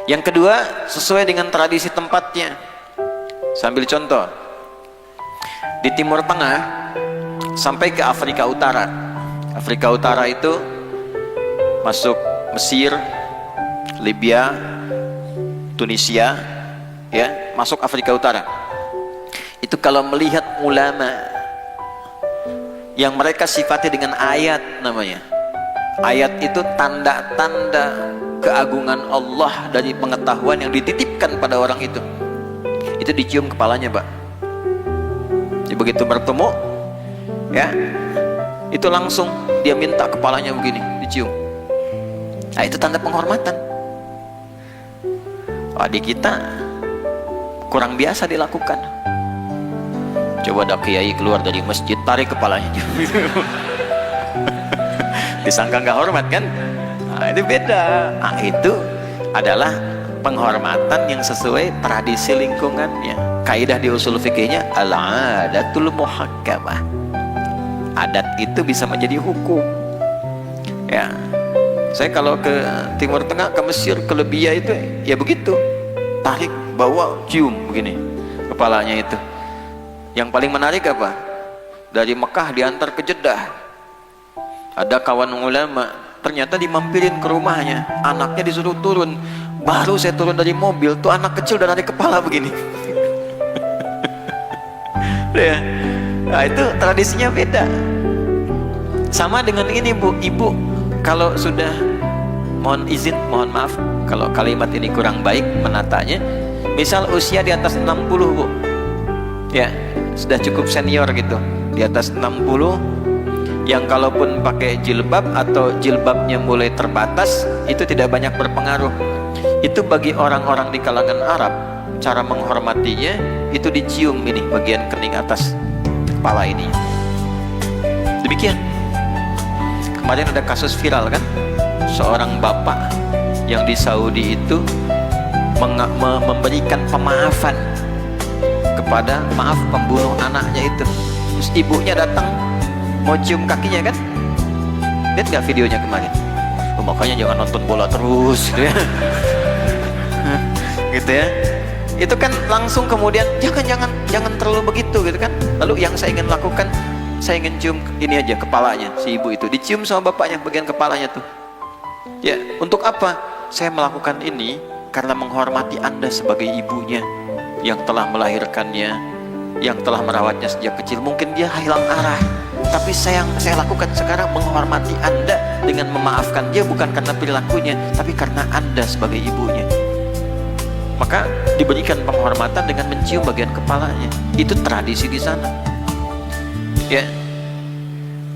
Yang kedua, sesuai dengan tradisi tempatnya. Sambil contoh, di Timur Tengah sampai ke Afrika Utara. Afrika Utara itu masuk Mesir, Libya, Tunisia, ya, masuk Afrika Utara. Itu kalau melihat ulama yang mereka sifati dengan ayat namanya. Ayat itu tanda-tanda keagungan Allah dari pengetahuan yang dititipkan pada orang itu. Itu dicium kepalanya, Pak. Jadi begitu bertemu, ya, itu langsung dia minta kepalanya begini, dicium. Nah, itu tanda penghormatan. Oh, di kita kurang biasa dilakukan. Coba ada kiai keluar dari masjid, tarik kepalanya. Disangka nggak hormat kan? Nah, itu beda. Nah, itu adalah penghormatan yang sesuai tradisi lingkungannya. Kaidah di usul fikihnya al-adatul muhakkamah. Adat itu bisa menjadi hukum. Ya, saya kalau ke Timur Tengah, ke Mesir, ke Libya itu ya begitu. Tarik, bawa, cium begini kepalanya itu. Yang paling menarik apa? Dari Mekah diantar ke Jeddah. Ada kawan ulama, ternyata dimampirin ke rumahnya, anaknya disuruh turun. Baru saya turun dari mobil, tuh anak kecil udah narik kepala begini. Ya. Nah, itu tradisinya beda. Sama dengan ini, Bu, ibu kalau sudah, mohon izin, mohon maaf kalau kalimat ini kurang baik menatanya. Misal usia di atas 60, Bu. Ya, sudah cukup senior gitu, di atas 60, yang kalaupun pakai jilbab atau jilbabnya mulai terbatas, itu tidak banyak berpengaruh. Itu bagi orang-orang di kalangan Arab, cara menghormatinya itu dicium ini bagian kening atas kepala ini. Demikian. Kemarin ada kasus viral kan, seorang bapak yang di Saudi itu memberikan pemaafan kepada, maaf, pembunuh anaknya itu. Terus ibunya datang mau cium kakinya kan. Lihat nggak videonya kemarin? Oh, makanya jangan nonton bola terus gitu ya. Gitu ya. Itu kan langsung kemudian jangan terlalu begitu gitu kan. Lalu yang saya ingin lakukan, saya ingin cium ini aja kepalanya si ibu itu. Dicium sama bapaknya bagian kepalanya tuh. Ya, untuk apa? Saya melakukan ini karena menghormati Anda sebagai ibunya yang telah melahirkannya, yang telah merawatnya sejak kecil. Mungkin dia hilang arah, tapi saya lakukan sekarang menghormati Anda dengan memaafkan dia, bukan karena perilakunya, tapi karena Anda sebagai ibunya. Maka diberikan penghormatan dengan mencium bagian kepalanya. Itu tradisi di sana. Ya.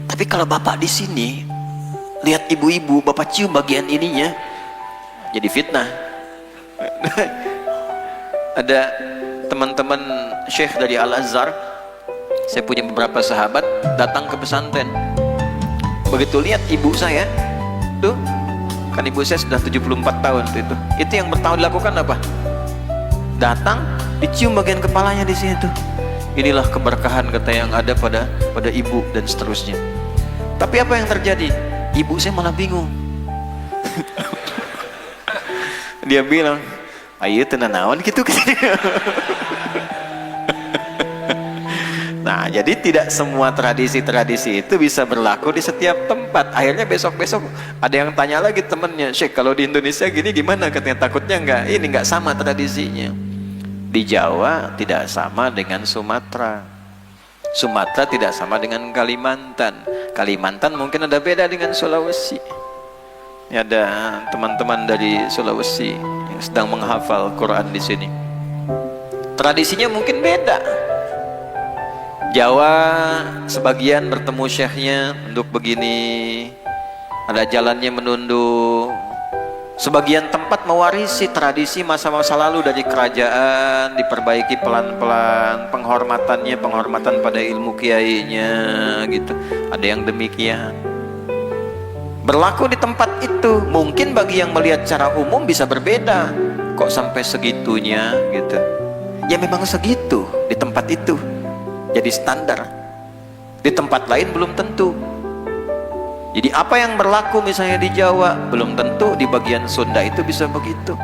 Tapi kalau bapak di sini lihat ibu-ibu, bapak cium bagian ininya, jadi fitnah. Ada teman-teman syekh dari Al-Azhar, saya punya beberapa sahabat datang ke pesantren. Begitu lihat ibu saya tuh, kan ibu saya sudah 74 tahun tuh, itu yang pertama dilakukan apa? Datang dicium bagian kepalanya di sini tuh. Inilah keberkahan kata yang ada pada ibu dan seterusnya. Tapi apa yang terjadi? Ibu saya malah bingung. Dia bilang, ayo tenanawan gitu. Nah, jadi tidak semua tradisi-tradisi itu bisa berlaku di setiap tempat. Akhirnya besok-besok ada yang tanya lagi temennya, Syekh, kalau di Indonesia gini gimana? Katanya takutnya nggak sama tradisinya. Di Jawa tidak sama dengan Sumatera. Sumatera tidak sama dengan Kalimantan. Kalimantan mungkin ada beda dengan Sulawesi. Ya, ada teman-teman dari Sulawesi yang sedang menghafal Quran di sini. Tradisinya mungkin beda. Jawa sebagian bertemu syekhnya untuk begini, ada jalannya menunduk. Sebagian tempat mewarisi tradisi masa-masa lalu dari kerajaan, diperbaiki pelan-pelan, penghormatan pada ilmu kiainya gitu. Ada yang demikian. Berlaku di tempat itu. Mungkin bagi yang melihat secara umum bisa berbeda. Kok sampai segitunya gitu. Ya memang segitu di tempat itu. Jadi standar. Di tempat lain belum tentu. Jadi apa yang berlaku misalnya di Jawa belum tentu di bagian Sunda itu bisa begitu.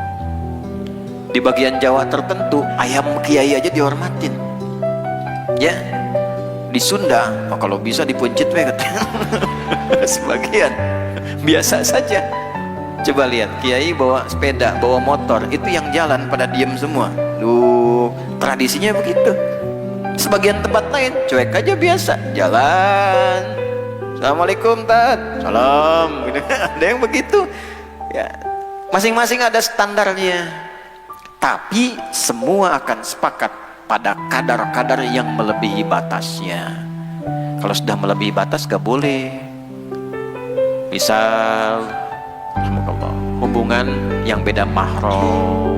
Di bagian Jawa tertentu ayam kiai aja dihormatin. Ya, di Sunda kalau bisa dipuncit we katanya. Sebagian biasa saja. Coba lihat, kiai bawa sepeda, bawa motor, itu yang jalan pada diem semua. Duh, tradisinya begitu. Sebagian tempat lain cuek aja biasa, jalan. Assalamualaikum Tat, salam. Ada yang begitu. Ya, masing-masing ada standarnya. Tapi semua akan sepakat pada kadar-kadar yang melebihi batasnya. Kalau sudah melebihi batas gak boleh. Misal hubungan yang beda mahram,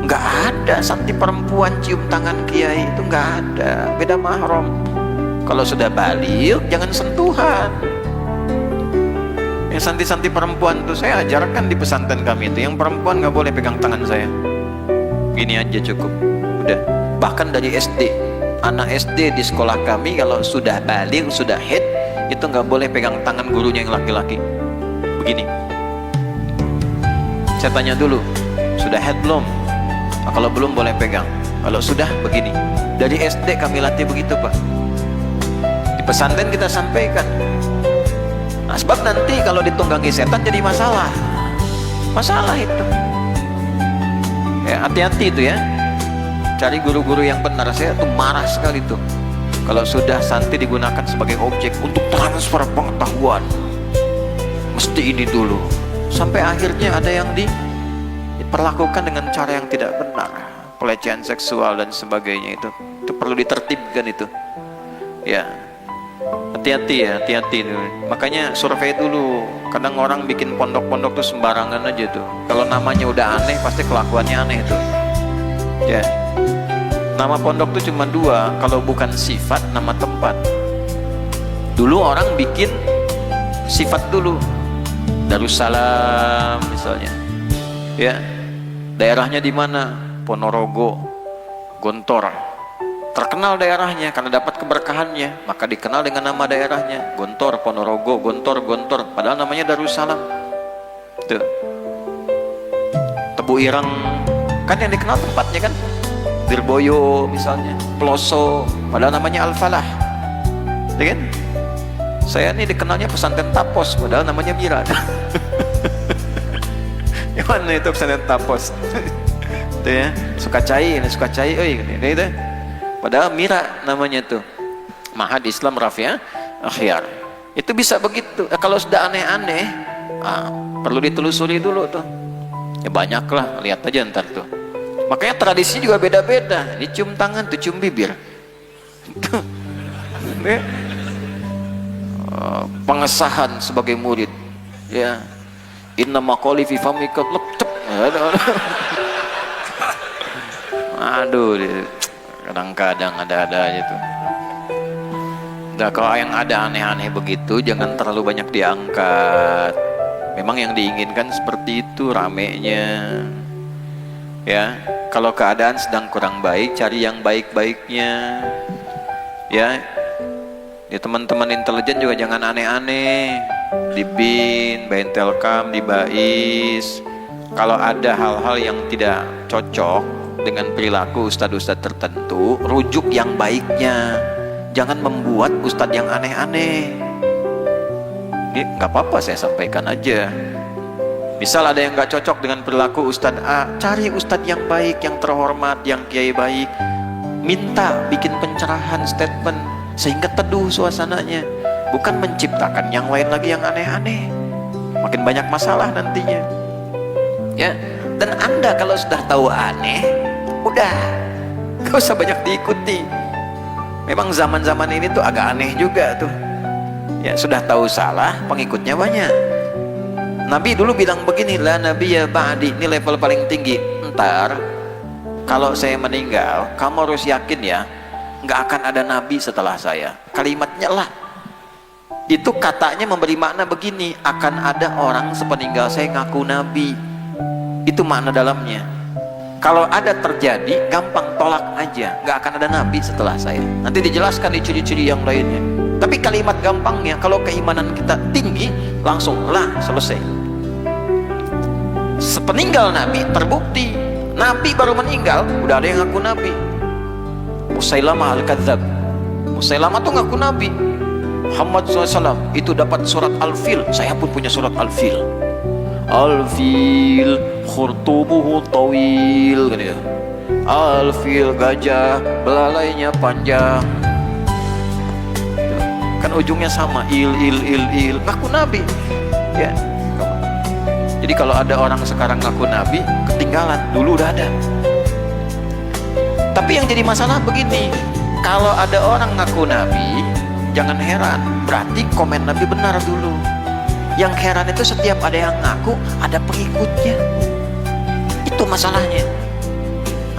nggak ada santi perempuan cium tangan kiai, itu nggak ada, beda mahram. Kalau sudah balik jangan sentuhan. Yang santi-santi perempuan tuh saya ajarkan di pesantren kami itu, yang perempuan nggak boleh pegang tangan saya, gini aja cukup, udah. Bahkan dari SD, anak SD di sekolah kami kalau sudah balik, sudah haid, itu nggak boleh pegang tangan gurunya yang laki-laki, begini. Saya tanya dulu, sudah haid belum? Nah, kalau belum boleh pegang, kalau sudah begini. Dari SD kami latih begitu Pak. Di pesantren kita sampaikan. Nah, sebab nanti kalau ditunggangi setan jadi masalah itu ya. Hati-hati itu ya, cari guru-guru yang benar. Saya tuh marah sekali tuh kalau sudah santi digunakan sebagai objek untuk transfer pengetahuan. Mesti ini dulu, sampai akhirnya ada yang diperlakukan dengan cara yang tidak benar, pelecehan seksual dan sebagainya. Itu perlu ditertibkan itu ya. Hati-hati ya, hati-hati. Makanya survei dulu. Kadang orang bikin pondok-pondok tuh sembarangan aja tuh. Kalau namanya udah aneh, pasti kelakuannya aneh tuh ya. Nama pondok tuh cuma dua, kalau bukan sifat, nama tempat. Dulu orang bikin sifat dulu, Darussalam misalnya ya. Daerahnya di mana? Ponorogo, Gontor. Terkenal daerahnya karena dapat keberkahannya, maka dikenal dengan nama daerahnya, Gontor, Ponorogo, Gontor, padahal namanya Darussalam. Tuh. Tebu Ireng kan yang dikenal tempatnya kan, Lirboyo misalnya, Peloso, padahal namanya Al-Falah, ya kan? Saya ini dikenalnya pesantren Tapos, padahal namanya Mira. Yang mana itu pesantren Tapos? Itu ya, Sukacai, oi, itu. Padahal Mira namanya tuh, Mahad Islam Rafi'ah Akhyar. Itu bisa begitu. Kalau sudah aneh-aneh, perlu ditelusuri dulu tuh. Ya banyak lah, lihat aja ntar tuh. Makanya tradisi juga beda-beda. Ini cium tangan tuh, cium bibir. Tuh. Pengesahan sebagai murid. Ya. Inna maqali fi famika leptep. Aduh, kadang-kadang ada-ada aja tuh. Nah, kalau yang ada aneh-aneh begitu jangan terlalu banyak diangkat. Memang yang diinginkan seperti itu ramenya. Ya, kalau keadaan sedang kurang baik, cari yang baik-baiknya. Ya. Ya teman-teman intelijen juga jangan aneh-aneh. Di BIN, Baintelkam, di BAIS. Kalau ada hal-hal yang tidak cocok dengan perilaku ustadz-ustadz tertentu, rujuk yang baiknya. Jangan membuat ustadz yang aneh-aneh. Nggak apa-apa, saya sampaikan aja. Misal ada yang nggak cocok dengan perilaku ustadz A, cari ustadz yang baik, yang terhormat, yang kiai baik. Minta bikin pencerahan statement sehingga teduh suasananya. Bukan menciptakan yang lain lagi yang aneh-aneh. Makin banyak masalah nantinya. Ya, dan Anda kalau sudah tahu aneh, udah gak usah banyak diikuti. Memang zaman-zaman ini tuh agak aneh juga tuh ya. Sudah tahu salah, pengikutnya banyak. Nabi dulu bilang begini, la nabiyya ba'di, ini level paling tinggi. Ntar kalau saya meninggal, kamu harus yakin ya, nggak akan ada nabi setelah saya. Kalimatnya lah itu, katanya memberi makna begini, akan ada orang sepeninggal saya ngaku nabi. Itu makna dalamnya. Kalau ada terjadi, gampang tolak aja, nggak akan ada nabi setelah saya. Nanti dijelaskan di ciri-ciri yang lainnya. Tapi kalimat gampangnya, kalau keimanan kita tinggi, langsung lah selesai. Sepeninggal nabi terbukti Nabi baru meninggal, udah ada yang ngaku Nabi. Musailamah al-Kadzab. Musailamah tuh ngaku Nabi. Muhammad SAW itu dapat surat Al-Fil. Saya pun punya surat Al-Fil. Al-Fil khurtumuhu tawil, gitu ya. Al-Fil, gajah belalainya panjang. Kan ujungnya sama, il. Ngaku Nabi. Ya. Jadi kalau ada orang sekarang ngaku Nabi, ketinggalan. Dulu udah ada. Tapi yang jadi masalah begini, kalau ada orang ngaku Nabi, jangan heran, berarti komen Nabi benar dulu. Yang heran itu setiap ada yang ngaku, ada pengikutnya. Itu masalahnya.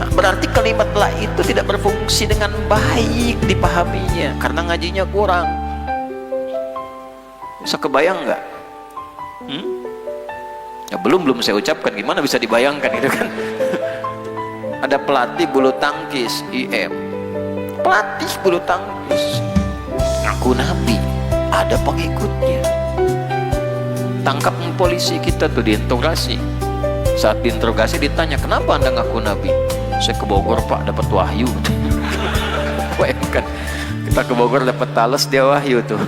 Nah, berarti kalimat la itu tidak berfungsi dengan baik dipahaminya, karena ngajinya kurang. Bisa kebayang nggak? Ya, belum saya ucapkan, gimana bisa dibayangkan itu kan? Ada pelatih bulu tangkis IM, pelatih bulu tangkis ngaku Nabi, ada pengikutnya. Tangkap polisi kita tuh, diinterogasi. Saat diinterogasi ditanya, kenapa anda ngaku Nabi? Saya ke Bogor pak, dapat wahyu. Bayangkan, kita ke Bogor dapat talas, dia wahyu tuh.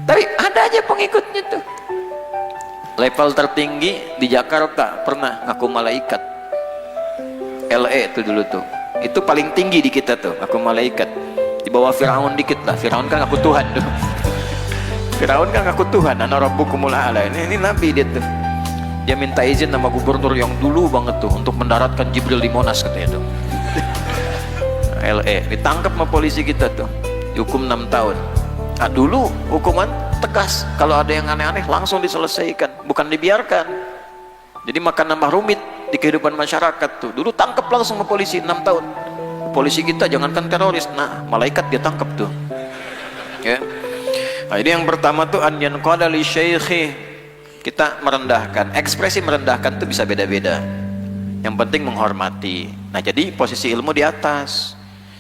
Tapi ada aja pengikutnya tuh. Level tertinggi di Jakarta pernah ngaku malaikat. LE itu dulu tuh, itu paling tinggi di kita tuh, ngaku malaikat. Di bawah Firaun dikit lah. Firaun kan ngaku Tuhan tuh. Firaun kan ngaku Tuhan, ana rabbukumul a'la. Ini Nabi dia tuh. Dia minta izin sama gubernur yang dulu banget tuh untuk mendaratkan Jibril di Monas katanya tuh. LE ditangkap sama polisi kita tuh, dihukum 6 tahun. Nah, dulu hukuman tegas, kalau ada yang aneh-aneh langsung diselesaikan, bukan dibiarkan. Jadi makan nambah rumit di kehidupan masyarakat tuh. Dulu tangkap langsung sama polisi 6 tahun. Polisi kita jangankan teroris, nah malaikat dia tangkap tuh. Ya. Nah, ini yang pertama tuh an yanqada li syaikhi. Kita merendahkan, ekspresi merendahkan tuh bisa beda-beda. Yang penting menghormati. Nah, jadi posisi ilmu di atas.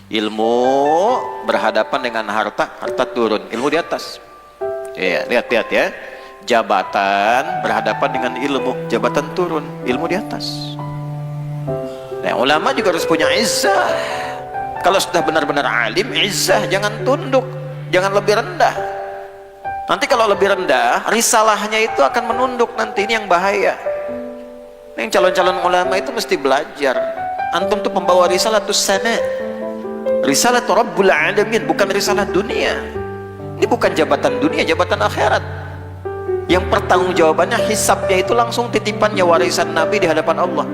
Ilmu berhadapan dengan harta, harta turun, ilmu di atas. Ya, lihat-lihat ya. Jabatan berhadapan dengan ilmu, jabatan turun, ilmu di atas. Nah, ulama juga harus punya izzah. Kalau sudah benar-benar alim, izzah, jangan tunduk, jangan lebih rendah. Nanti kalau lebih rendah, risalahnya itu akan menunduk nanti, ini yang bahaya. Yang calon-calon ulama itu mesti belajar. Antum tuh pembawa risalah tuh sana. Risalah Rabbul Alamin, bukan risalah dunia. Ini bukan jabatan dunia, jabatan akhirat. Yang pertanggungjawabannya, hisabnya itu langsung titipannya warisan Nabi di hadapan Allah.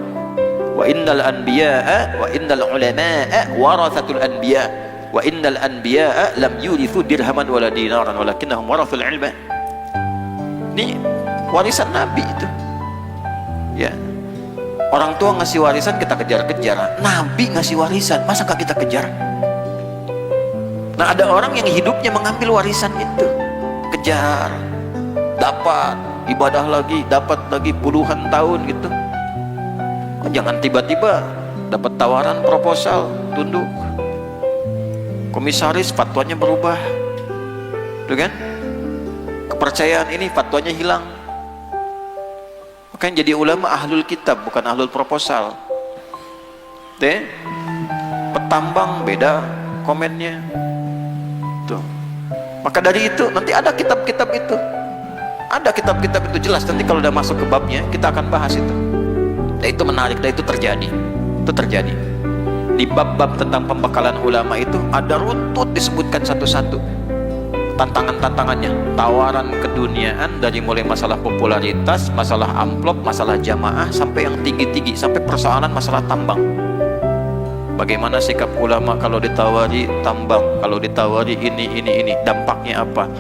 Wa innal anbiya'a wa innal ulama'a warathatul anbiya' wa innal anbiya'a lam yurithu dirhaman wala dinaran walakinnahum warathul ilma. Ini warisan Nabi itu. Ya. Orang tua ngasih warisan kita kejar-kejar. Nabi ngasih warisan, masa gak kita kejar? Nah, ada orang yang hidupnya mengambil warisan itu, kejar, dapat, ibadah lagi, dapat lagi puluhan tahun gitu. Oh, jangan tiba-tiba dapat tawaran proposal, tunduk. Komisaris fatwanya berubah, tuh kan? Kepercayaan ini fatwanya hilang. Makanya jadi ulama ahlul kitab, bukan ahlul proposal. Deh, petambang beda komennya. Tuh. Maka dari itu nanti ada kitab-kitab itu. Ada kitab-kitab itu jelas, nanti kalau udah masuk ke babnya kita akan bahas itu. Dan itu menarik, dan itu terjadi. Itu terjadi. Di bab-bab tentang pembekalan ulama itu ada runtut disebutkan satu-satu. Tantangan-tantangannya, tawaran keduniaan dari mulai masalah popularitas, masalah amplop, masalah jamaah, sampai yang tinggi-tinggi, sampai persoalan masalah tambang. Bagaimana sikap ulama kalau ditawari tambang, kalau ditawari ini, dampaknya apa?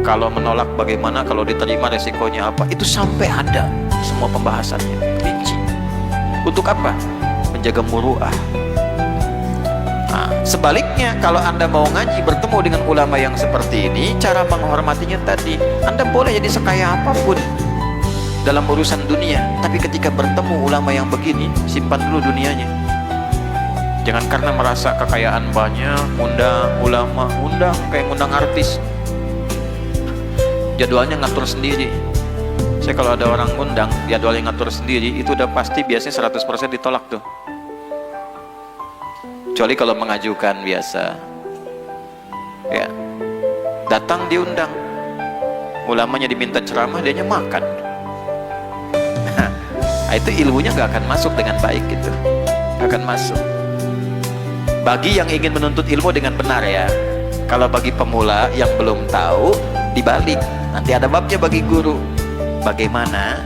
Kalau menolak bagaimana, kalau diterima resikonya apa? Itu sampai ada semua pembahasannya, rinci. Untuk apa? Menjaga muru'ah. Nah, sebaliknya kalau Anda mau ngaji bertemu dengan ulama yang seperti ini, cara menghormatinya tadi, Anda boleh jadi sekaya apapun dalam urusan dunia, tapi ketika bertemu ulama yang begini, simpan dulu dunianya. Jangan karena merasa kekayaan banyak, undang ulama, undang kayak undang artis. Jadwalnya ngatur sendiri. Saya kalau ada orang undang, jadwal yang ngatur sendiri, itu udah pasti biasanya 100% ditolak tuh. Kecuali kalau mengajukan biasa. Ya. Datang diundang. Ulamanya diminta ceramah, dianya makan. Nah, itu ilmunya gak akan masuk dengan baik gitu. Gak akan masuk. Bagi yang ingin menuntut ilmu dengan benar ya. Kalau bagi pemula yang belum tahu, dibalik. Nanti ada babnya bagi guru. Bagaimana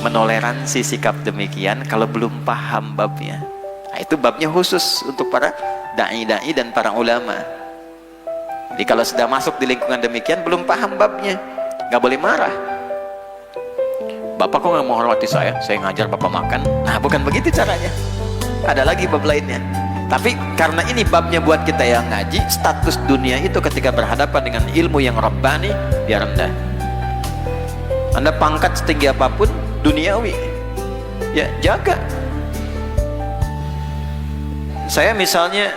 menoleransi sikap demikian kalau belum paham babnya. Nah, itu babnya khusus untuk para da'i-da'i dan para ulama. Jadi kalau sudah masuk di lingkungan demikian belum paham babnya, nggak boleh marah. Bapak kok nggak menghormati saya ngajar bapak makan. Nah, bukan begitu caranya. Ada lagi bab lainnya. Tapi karena ini babnya buat kita yang ngaji, status dunia itu ketika berhadapan dengan ilmu yang rabbani dia rendah. Anda pangkat setinggi apapun duniawi, ya jaga. Saya misalnya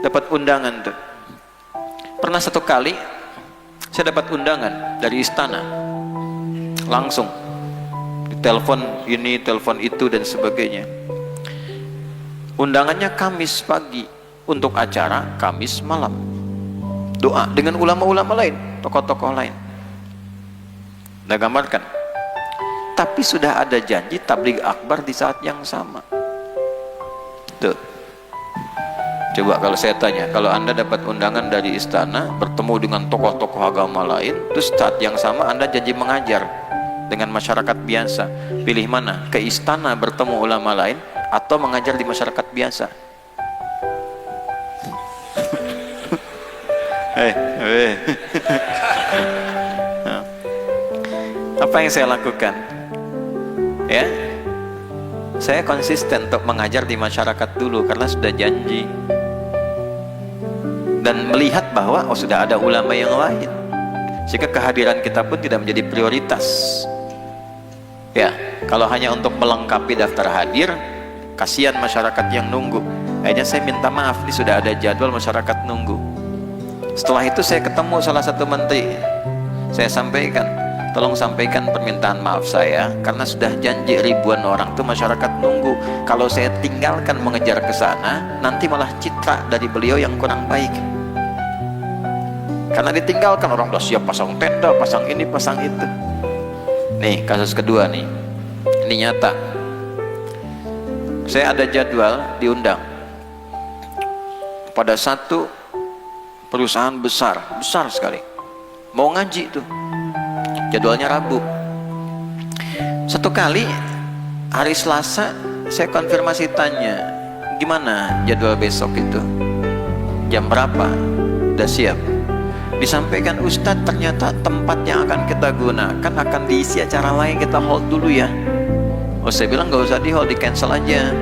dapat undangan tuh. Pernah satu kali saya dapat undangan dari istana, langsung ditelepon ini, telepon itu dan sebagainya. Undangannya Kamis pagi untuk acara Kamis malam. Doa dengan ulama-ulama lain, tokoh-tokoh lain. Udah gambarkan. Tapi sudah ada janji tabligh akbar di saat yang sama. Tuh. Coba kalau saya tanya, kalau Anda dapat undangan dari istana bertemu dengan tokoh-tokoh agama lain, terus saat yang sama Anda janji mengajar dengan masyarakat biasa, pilih mana? Ke istana bertemu ulama lain atau mengajar di masyarakat biasa? Apa yang saya lakukan? Ya, saya konsisten untuk mengajar di masyarakat dulu karena sudah janji dan melihat bahwa sudah ada ulama yang lain, sehingga kehadiran kita pun tidak menjadi prioritas. Ya, kalau hanya untuk melengkapi daftar hadir, kasihan masyarakat yang nunggu. Akhirnya saya minta maaf, ini sudah ada jadwal, masyarakat nunggu. Setelah itu saya ketemu salah satu menteri, saya sampaikan, tolong sampaikan permintaan maaf saya karena sudah janji ribuan orang tuh masyarakat nunggu. Kalau saya tinggalkan mengejar ke sana, nanti malah citra dari beliau yang kurang baik. Karena ditinggalkan orang udah siap pasang tenda, pasang ini, pasang itu. Nih kasus kedua nih, ini nyata. Saya ada jadwal diundang pada satu perusahaan besar sekali, mau ngaji tuh. Jadwalnya Rabu. Satu kali hari Selasa saya konfirmasi tanya, gimana jadwal besok itu? Jam berapa? Udah siap? Disampaikan Ustadz, ternyata tempat yang akan kita gunakan akan diisi acara lain, kita hold dulu ya. Oh, saya bilang gak usah di hold, di cancel aja.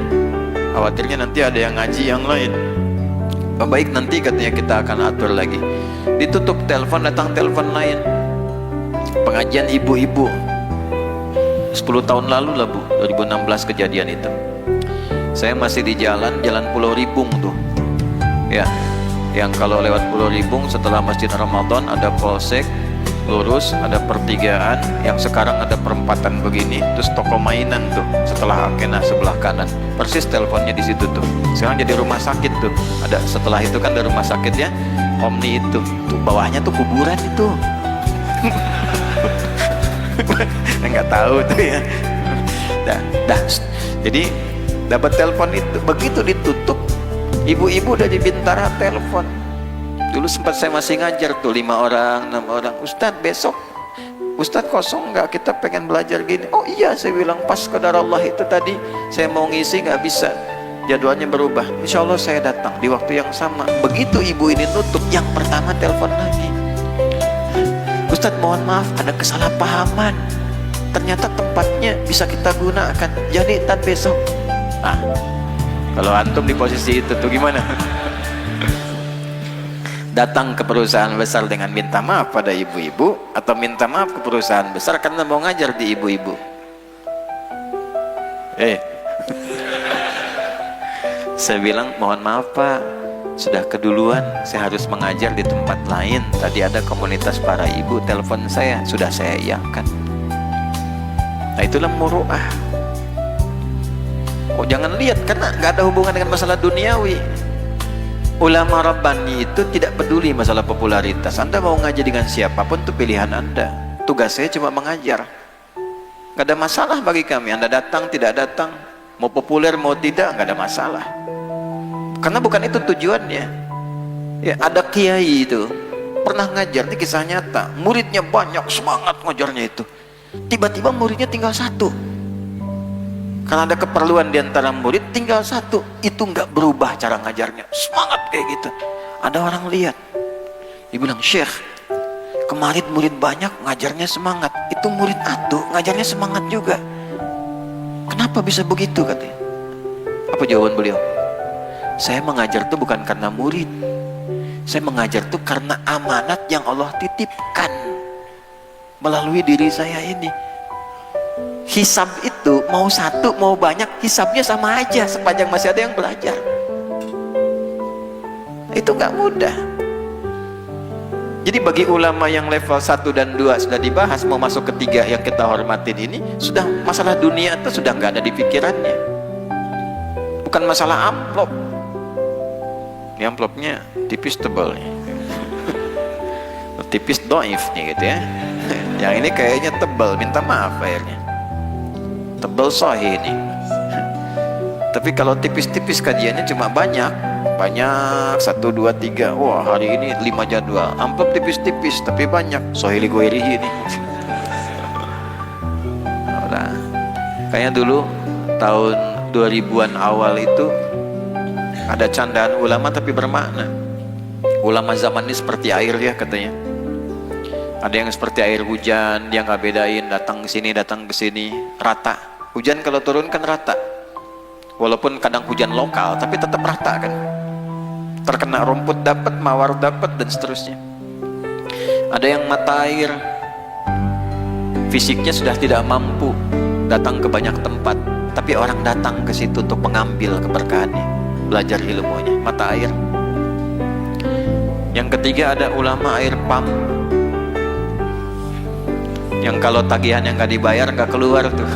Khawatirnya nanti ada yang ngaji yang lain. Oh, baik, nanti katanya kita akan atur lagi. Ditutup telepon, datang telepon lain. Pengajian ibu-ibu 10 tahun lalu lah Bu, 2016 kejadian itu. Saya masih di jalan Pulau Ribung tuh ya, yang kalau lewat Pulau Ribung setelah Masjid Ramadan ada polsek, lurus ada pertigaan, yang sekarang ada perempatan begini, terus toko mainan tuh setelah Akenah sebelah kanan, persis teleponnya di situ tuh. Sekarang jadi rumah sakit tuh, ada setelah itu kan ada rumah sakit ya, Omni itu tuh bawahnya tuh kuburan itu. Nggak tahu tuh ya. Dah. Jadi dapat telepon itu, begitu ditutup, ibu-ibu udah di Bintara telepon. Dulu sempat saya masih ngajar tuh 5 orang, 6 orang. Ustadz besok, Ustadz kosong nggak? Kita pengen belajar gini. Oh iya, saya bilang pas qadarullah itu tadi saya mau ngisi nggak bisa, jadwalnya berubah. Insya Allah saya datang di waktu yang sama. Begitu ibu ini tutup, yang pertama telepon lagi. Ustadz mohon maaf ada kesalahpahaman, ternyata tempatnya bisa kita gunakan, jadi tat besok. Nah, kalau antum di posisi itu tuh gimana? Datang ke perusahaan besar dengan minta maaf pada ibu-ibu, atau minta maaf ke perusahaan besar karena mau ngajar di ibu-ibu? Saya bilang mohon maaf Pak, sudah keduluan, saya harus mengajar di tempat lain. Tadi ada komunitas para ibu telepon saya, sudah saya iakan. Nah itulah muru'ah. Oh jangan lihat, karena nggak ada hubungan dengan masalah duniawi. Ulama Rabbani itu tidak peduli masalah popularitas. Anda mau ngaji dengan siapapun itu pilihan Anda. Tugas saya cuma mengajar. Nggak ada masalah bagi kami. Anda datang, tidak datang, mau populer mau tidak, nggak ada masalah. Karena bukan itu tujuannya. Ya, ada kiai itu pernah ngajar, ini kisah nyata. Muridnya banyak, semangat ngajarnya itu. Tiba-tiba muridnya tinggal satu. Karena ada keperluan diantara murid, tinggal satu. Itu nggak berubah cara ngajarnya, semangat kayak gitu. Ada orang lihat, dia bilang, Syekh, kemarin murid banyak, ngajarnya semangat. Itu murid atuh, ngajarnya semangat juga. Kenapa bisa begitu katanya? Apa jawaban beliau? Saya mengajar itu bukan karena murid. Saya mengajar itu karena amanat yang Allah titipkan melalui diri saya ini. Hisab itu mau satu mau banyak, hisabnya sama aja sepanjang masih ada yang belajar. Itu nggak mudah. Jadi bagi ulama yang level 1 dan 2 sudah dibahas, mau masuk ke 3 yang kita hormatin ini, sudah masalah dunia itu sudah nggak ada di pikirannya. Bukan masalah amplop. Ini amplopnya tipis tebal nih. Tipis doif nih gitu ya. Yang ini kayaknya tebal, minta maaf akhirnya. Tebal sahih ini. Tapi kalau tipis-tipis kajiannya cuma banyak 1, 2, 3. Wah hari ini 5 jadwal. Amplop tipis-tipis tapi banyak. Sohili goirihi ini. Nah, kayaknya dulu tahun 2000-an awal itu ada candaan ulama tapi bermakna. Ulama zaman ini seperti air ya katanya. Ada yang seperti air hujan, dia nggak bedain, datang ke sini, datang ke sini, rata. Hujan kalau turun kan rata. Walaupun kadang hujan lokal, tapi tetap rata kan. Terkena rumput dapat, mawar dapat, dan seterusnya. Ada yang mata air, fisiknya sudah tidak mampu datang ke banyak tempat, tapi orang datang ke situ untuk mengambil keberkahannya, belajar ilmunya, mata air. Yang ketiga ada ulama air pump, yang kalau tagihan yang nggak dibayar nggak keluar tuh.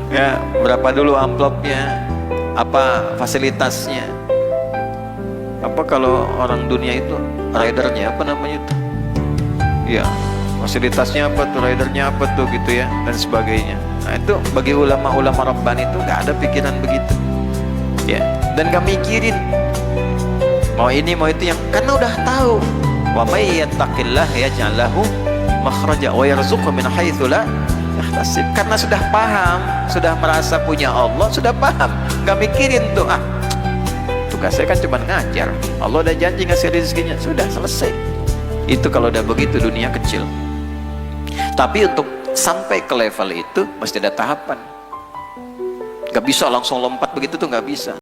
Ya berapa dulu amplopnya, apa fasilitasnya, apa kalau orang dunia itu ridernya apa namanya tuh, ya fasilitasnya apa tuh, ridernya apa tuh gitu ya, dan sebagainya. Nah itu bagi ulama-ulama Rabbani itu nggak ada pikiran begitu ya, dan gak mikirin mau ini mau itu, yang karena udah tahu wa may yattaqillah yaj'al lahu makhraja wa yarzuqhu min haitsu la yahtasib. Karena sudah paham, sudah merasa punya Allah, sudah paham, nggak mikirin tuh, tugas saya kan cuma ngajar, Allah udah janji ngasih rezekinya, sudah selesai. Itu kalau udah begitu dunia kecil. Tapi untuk sampai ke level itu mesti ada tahapan. Nggak bisa langsung lompat begitu tuh, nggak bisa.